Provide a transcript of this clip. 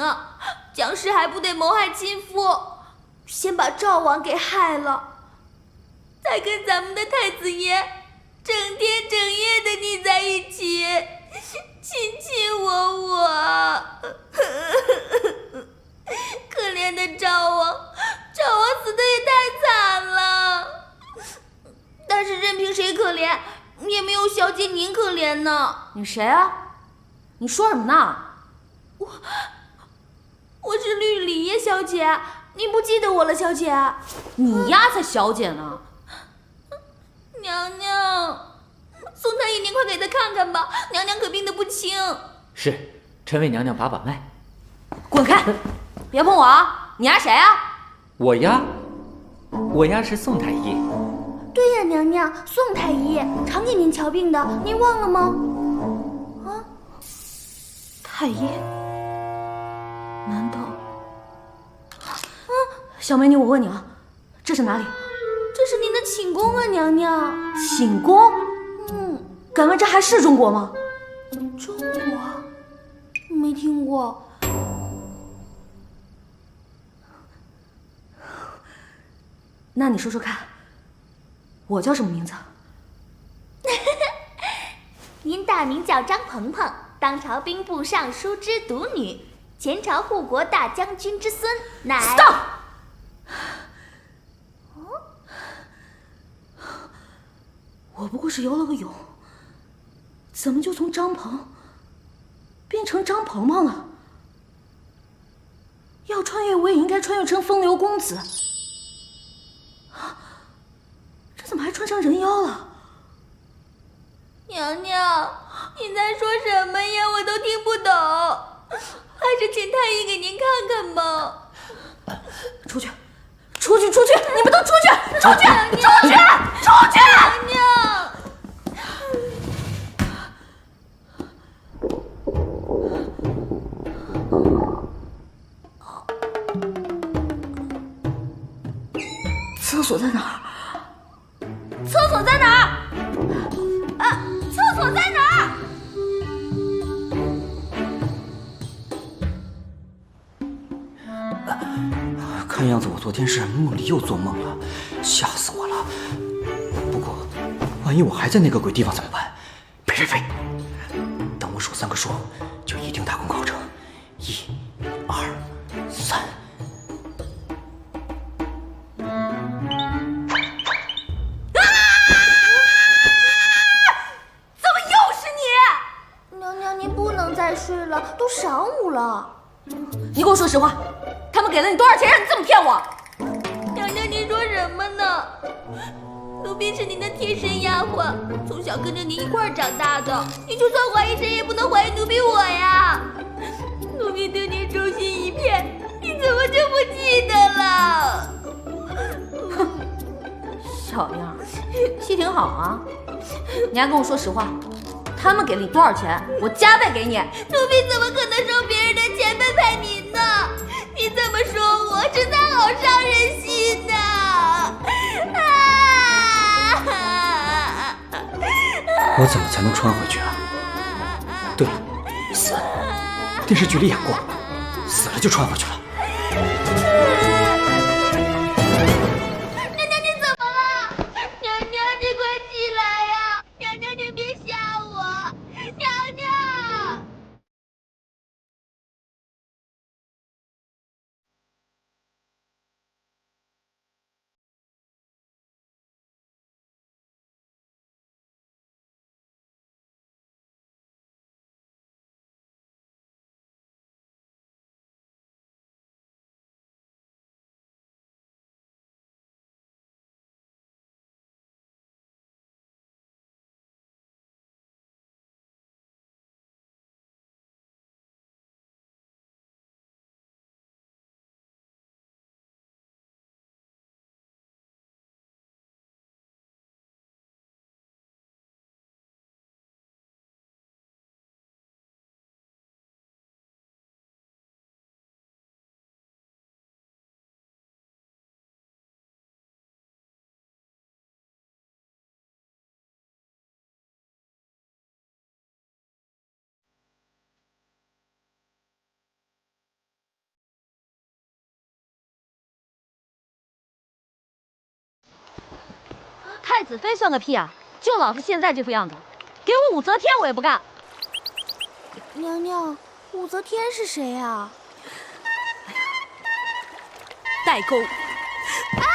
啊！姜氏还不得谋害亲夫，先把赵王给害了，再跟咱们的太子爷整天整夜的腻在一起，卿卿我。可怜的赵王死的也太惨了。但是任凭谁可怜，也没有小姐您可怜呢。你谁啊？你说什么呢？我是绿里耶小姐，您不记得我了，小姐？你丫才小姐呢！娘娘，宋太医，您快给她看看吧，娘娘可病得不轻。是，臣为娘娘把脉。滚开！别碰我啊！你丫谁啊？我丫是宋太医。对呀，娘娘，宋太医常给您瞧病的，您忘了吗？啊，太医？难道？小美女，我问你啊，这是哪里？这是您的寝宫啊，娘娘。寝宫？敢问这还是中国吗？中国？没听过。那你说说看，我叫什么名字？您大名叫张鹏鹏，当朝兵部尚书之独女，前朝护国大将军之孙，乃。Stop！ 我不过是游了个泳，怎么就从张鹏变成张鹏鹏了？要穿越，我也应该穿越成风流公子。这怎么还穿成人妖了？娘娘，你在说什么呀？我都听不懂，还是请太医给您看看吧。出去！出去！出去！你们都出去！出去！出去！出去！娘娘。厕所在哪儿？厕所在哪儿？厕所在哪儿？看样子我昨天是梦里又做梦了，吓死我了。不过，万一我还在那个鬼地方怎么办？呸！等我数3个数，就一定大功告成。1、2、3。怎么又是你？娘娘，您不能再睡了，都晌午了。你给我说实话，他们给了你多少钱让你这么骗我？娘娘，您说什么呢？奴婢是您的贴身丫鬟，从小跟着您一块儿长大的，您就算怀疑谁也不能怀疑奴婢我呀。奴婢对您忠心一片，你怎么就不记得了？小样，戏挺好啊！你还跟我说实话，他们给了你多少钱，我加倍给你。奴婢怎么可能收别人的钱背叛您呢？您这么说我，实在好伤人心呐！我怎么才能穿回去啊？对了，死，电视剧里演过，死了就穿回去了。太子妃算个屁啊！就老子现在这副样子，给我武则天我也不干。娘娘，武则天是谁啊？代沟。啊！